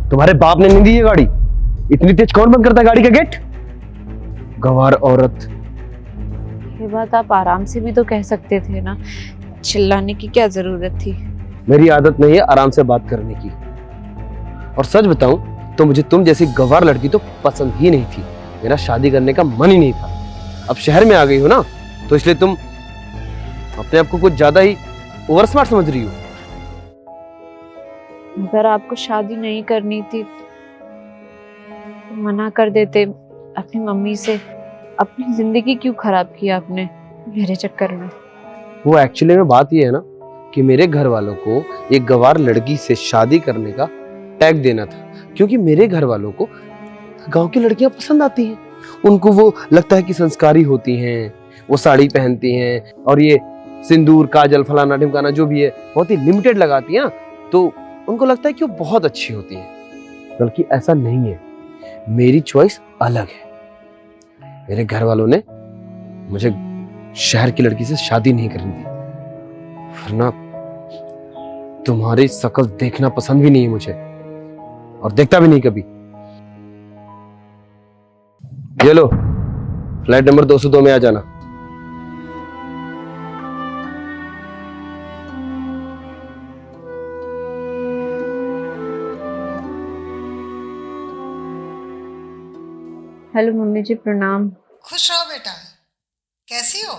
तुम्हारे बाप ने नहीं दी ये गाड़ी? इतनी तेज कौन बंद करता है गाड़ी का गेट? गवार औरत। ये बात आप आराम से भी तो कह सकते थे ना, चिल्लाने की क्या जरूरत थी? मेरी आदत नहीं है आराम से बात करने की। और सच बताऊं तो मुझे तुम जैसी गवार लड़की तो पसंद ही नहीं थी। मेरा शादी करने का मन ही नहीं था। अब शहर में आ गई हो ना, तो इसलिए तुम अपने आप को कुछ ज्यादा ही ओवर स्मार्ट समझ रही हो। अगर आपको शादी नहीं करनी थी तो मना कर देते अपनी मम्मी से। अपनी जिंदगी क्यों खराब किया आपने मेरे चक्कर में? वो एक्चुअली में बात ये है ना कि मेरे घर वालों को एक गवार लड़की से शादी करने का टैग देना था, क्योंकि मेरे घर वालों को गांव की लड़कियां पसंद आती हैं। उनको वो लगता है कि संस्कारी होती हैं, वो साड़ी पहनती हैं और ये सिंदूर काजल फलाना ढिमकाना जो भी है बहुत ही लिमिटेड लगाती है ना, तो उनको लगता है कि वो बहुत अच्छी होती हैं। बल्कि ऐसा नहीं है, मेरी चॉइस अलग है। मेरे घर वालों ने मुझे शहर की लड़की से शादी नहीं करनी थी, वरना तुम्हारी शकल देखना पसंद भी नहीं है मुझे, और देखता भी नहीं कभी। ये लो, फ्लैट नंबर 202 में आ जाना। हेलो मम्मी जी, प्रणाम। खुश रहो बेटा। कैसी हो?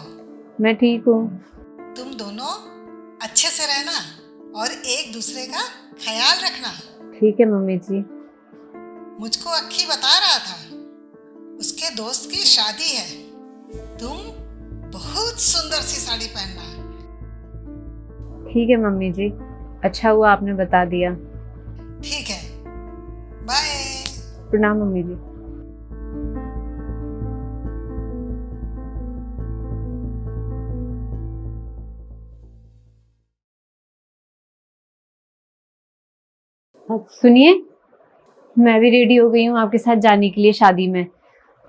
मैं ठीक हूँ। तुम दोनों अच्छे से रहना और एक दूसरे का ख्याल रखना। ठीक है मम्मी जी। मुझको अक्की बता रहा था, उसके दोस्त की शादी है। तुम बहुत सुंदर सी साड़ी पहनना। ठीक है मम्मी जी, अच्छा हुआ आपने बता दिया। ठीक है, बाय। प्रणाम मम्मी जी। सुनिए, मैं भी रेडी हो गई हूँ आपके साथ जाने के लिए शादी में।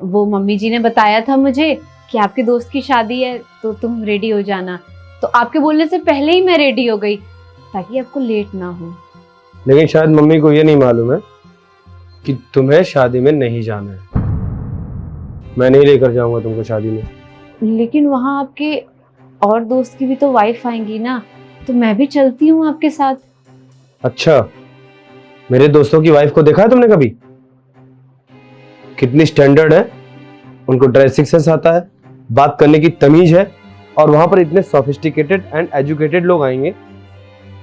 वो मम्मी जी ने बताया था मुझे कि आपके दोस्त की शादी है तो तुम रेडी हो जाना। तो आपके बोलने से पहले ही मैं रेडी हो गई ताकि आपको लेट ना हो। लेकिन शायद मम्मी को ये नहीं मालूम है कि तुम्हें शादी में नहीं जाना है। मैं नहीं लेकर जाऊंगा तुमको शादी में। लेकिन वहाँ आपके और दोस्त की भी तो वाइफ आएंगी ना, तो मैं भी चलती हूँ आपके साथ। अच्छा, मेरे दोस्तों की वाइफ को देखा है तुमने कभी? कितनी स्टैंडर्ड है, उनको ड्रेसिंग सेंस आता है, बात करने की तमीज है, और वहां पर इतने सोफिस्टिकेटेड एंड एजुकेटेड लोग आएंगे।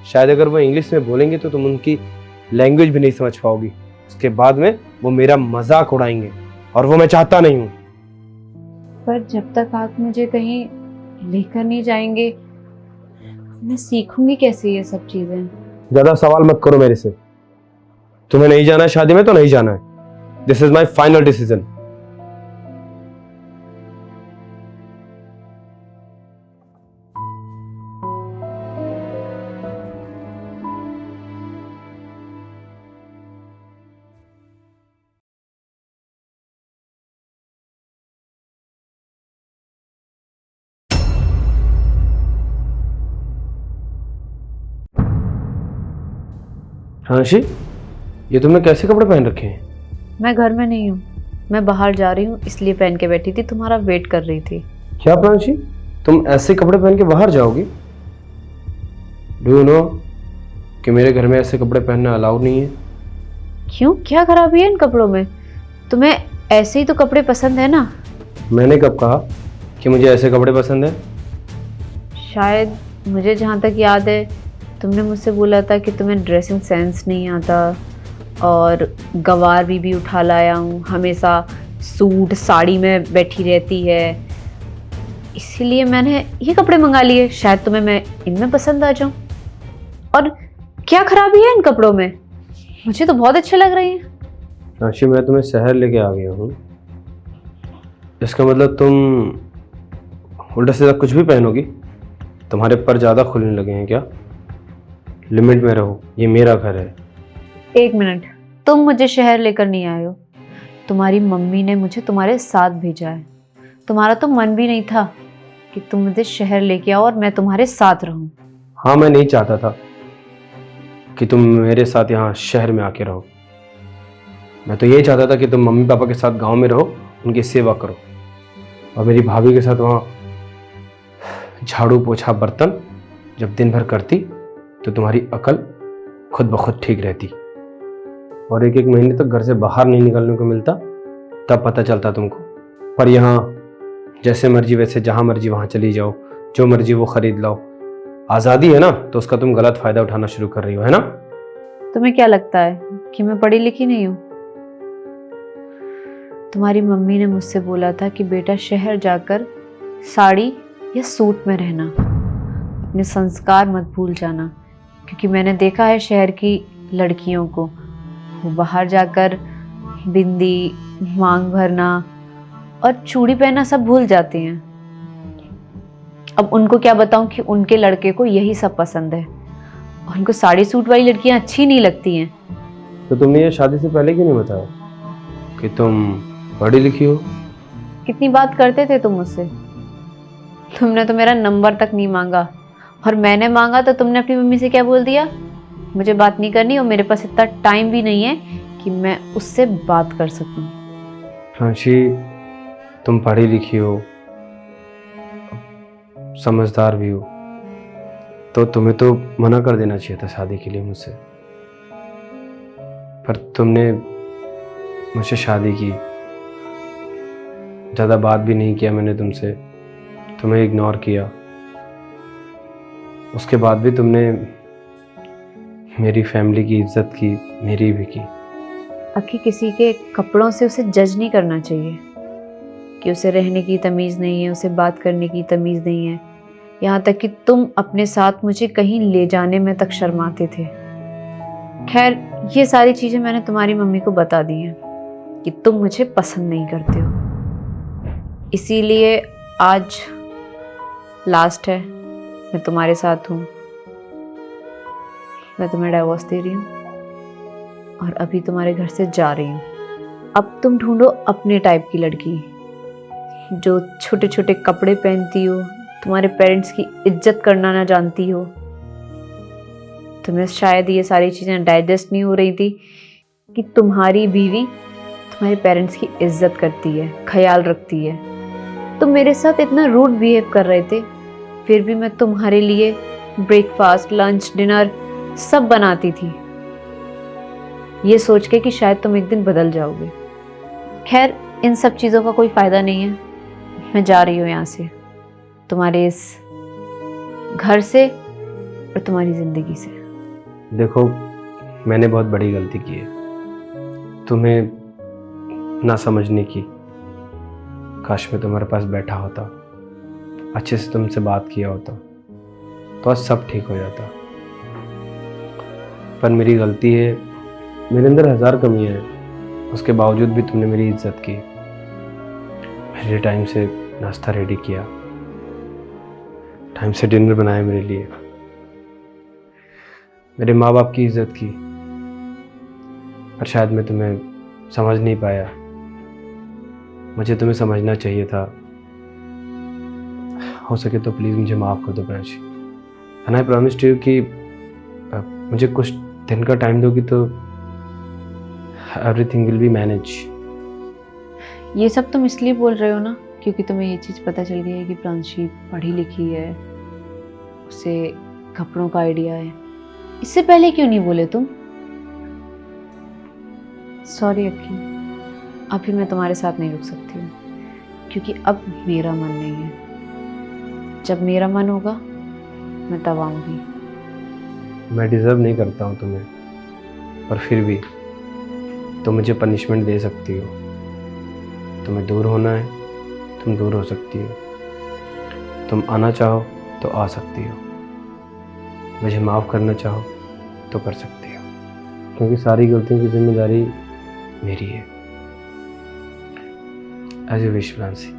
शायद अगर वो इंग्लिश में बोलेंगे तो तुम उनकी लैंग्वेज भी नहीं समझ पाओगी। उसके बाद में वो मेरा मजाक उड़ाएंगे, और वो मैं चाहता नहीं हूं। पर जब तक आप मुझे कहीं लेकर नहीं जाएंगे, मैं सीखूंगी कैसे ये सब चीजें? ज्यादा सवाल मत करो मेरे से। तुम्हें नहीं जाना है शादी में तो नहीं जाना है। This is my final decision. राशि, ये तुमने कैसे कपड़े पहन रखे हैं? मैं घर में नहीं हूँ, मैं बाहर जा रही हूँ, इसलिए पहन के बैठी थी, तुम्हारा वेट कर रही थी। क्या प्रांशी, तुम ऐसे कपड़े पहन के बाहर जाओगी? डू यू नो कि मेरे घर में ऐसे कपड़े पहनना अलाउड नहीं है। क्यों, क्या खराबी है इन कपड़ों में? तुम्हें ऐसे ही तो कपड़े पसंद है ना? मैंने कब कहा कि मुझे ऐसे कपड़े पसंद है? शायद मुझे जहाँ तक याद है तुमने मुझसे बोला था कि तुम्हें ड्रेसिंग सेंस नहीं आता, और गवार भी उठा लाया हूँ, हमेशा सूट साड़ी में बैठी रहती है, इसीलिए मैंने ये कपड़े मंगा लिए। शायद तुम्हें मैं इनमें पसंद आ जाऊं। और क्या खराबी है इन कपड़ों में? मुझे तो बहुत अच्छे लग रहे हैं। राशि, मैं तुम्हें शहर लेके आ गया हूँ, इसका मतलब तुम उल्टा सीधा कुछ भी पहनोगी? तुम्हारे पर ज़्यादा खुलने लगे हैं क्या? लिमिट में रहो, ये मेरा घर है। एक मिनट, तुम मुझे शहर लेकर नहीं आए हो, तुम्हारी मम्मी ने मुझे तुम्हारे साथ भेजा है। तुम्हारा तो मन भी नहीं था कि तुम मुझे शहर लेके आओ और मैं तुम्हारे साथ रहूं। हाँ, मैं नहीं चाहता था कि तुम मेरे साथ यहाँ शहर में आके रहो, मैं तो यही चाहता था कि तुम मम्मी पापा के साथ गांव में रहो, उनकी सेवा करो, और मेरी भाभी के साथ वहाँ झाड़ू पोछा बर्तन जब दिन भर करती तो तुम्हारी अकल खुद ब खुद ठीक रहती, और एक एक महीने तक घर से बाहर नहीं निकलने को मिलता, तब पता चलता तुमको। पर यहाँ जैसे मर्जी वैसे जहाँ मर्जी वहाँ चली जाओ, जो मर्जी वो खरीद लाओ, आज़ादी है ना, तो उसका तुम गलत फायदा उठाना शुरू कर रही हो, है ना? तुम्हें क्या लगता है कि मैं पढ़ी लिखी नहीं हूँ? तुम्हारी मम्मी ने मुझसे बोला था कि बेटा शहर जाकर साड़ी या सूट में रहना, अपने संस्कार मत भूल जाना, क्योंकि मैंने देखा है शहर की लड़कियों को, वो बाहर जाकर बिंदी, मांग भरना और चूड़ी पहनना सब भूल जाती हैं। अब उनको क्या बताऊं कि उनके लड़के को यही सब पसंद है, और उनको साड़ी सूट वाली लड़कियां अच्छी नहीं लगती हैं। तो तुमने ये शादी से पहले क्यों नहीं बताया कि तुम पढ़ी लिखी हो? कितनी बात करते थे तुम मुझसे? तुमने तो मेरा नंबर तक नहीं मांगा, और मैंने मांगा तो तुमने अपनी मम्मी से क्या बोल दिया? मुझे बात नहीं करनी, और मेरे पास इतना टाइम भी नहीं है कि मैं उससे बात कर सकूं। प्रांशी, तुम पढ़ी लिखी हो, समझदार भी हो, तो तुम्हें तो मना कर देना चाहिए था शादी के लिए मुझसे, पर तुमने मुझसे शादी की, ज़्यादा बात भी नहीं किया मैंने तुमसे, तुम्हें इग्नोर किया। उसके बाद भी तुमने मेरी फैमिली की इज्जत की, मेरी भी की। अक्की, किसी के कपड़ों से उसे जज नहीं करना चाहिए कि उसे रहने की तमीज़ नहीं है, उसे बात करने की तमीज़ नहीं है। यहाँ तक कि तुम अपने साथ मुझे कहीं ले जाने में तक शर्माते थे। खैर, ये सारी चीज़ें मैंने तुम्हारी मम्मी को बता दी हैं कि तुम मुझे पसंद नहीं करते हो, इसीलिए आज लास्ट है, मैं तुम्हारे साथ हूँ। मैं तुम्हें डाइवोर्स दे रही हूँ और अभी तुम्हारे घर से जा रही हूँ। अब तुम ढूंढो अपने टाइप की लड़की, जो छोटे छोटे कपड़े पहनती हो, तुम्हारे पेरेंट्स की इज्जत करना ना जानती हो। तुम्हें शायद ये सारी चीज़ें डाइजेस्ट नहीं हो रही थी कि तुम्हारी बीवी तुम्हारे पेरेंट्स की इज्जत करती है, ख्याल रखती है। तुम मेरे साथ इतना रूड बिहेव कर रहे थे, फिर भी मैं तुम्हारे लिए ब्रेकफास्ट, लंच, डिनर सब बनाती थी, ये सोच के कि शायद तुम एक दिन बदल जाओगे। खैर, इन सब चीज़ों का कोई फ़ायदा नहीं है। मैं जा रही हूँ यहाँ से, तुम्हारे इस घर से और तुम्हारी ज़िंदगी से। देखो, मैंने बहुत बड़ी गलती की है, तुम्हें ना समझने की। काश मैं तुम्हारे पास बैठा होता, अच्छे से तुमसे बात किया होता, तो आज सब ठीक हो जाता। पर मेरी गलती है, मेरे अंदर 1000 कमियां हैं, उसके बावजूद भी तुमने मेरी इज्जत की, मेरे टाइम से नाश्ता रेडी किया, टाइम से डिनर बनाया मेरे लिए, मेरे माँ बाप की इज्जत की। पर शायद मैं तुम्हें समझ नहीं पाया, मुझे तुम्हें समझना चाहिए था। हो सके तो प्लीज़ मुझे माफ़ कर दो Pranshi, and I promise to you कि मुझे कुछ दिन का टाइम दोगी तो एवरीथिंग विल बी मैनेज। ये सब तुम इसलिए बोल रहे हो ना क्योंकि तुम्हें ये चीज़ पता चल गई है कि प्रांशी पढ़ी लिखी है, उसे कपड़ों का आइडिया है। इससे पहले क्यों नहीं बोले तुम? सॉरी अक्की, अभी मैं तुम्हारे साथ नहीं रुक सकती हूँ, क्योंकि अब मेरा मन नहीं है। जब मेरा मन होगा मैं तब आऊँगी। मैं डिज़र्व नहीं करता हूँ तुम्हें, पर फिर भी तुम मुझे पनिशमेंट दे सकती हो। तुम्हें दूर होना है, तुम दूर हो सकती हो, तुम आना चाहो तो आ सकती हो, मुझे माफ़ करना चाहो तो कर सकती हो, क्योंकि सारी गलतियों की जिम्मेदारी मेरी है। As you wish Pranshi.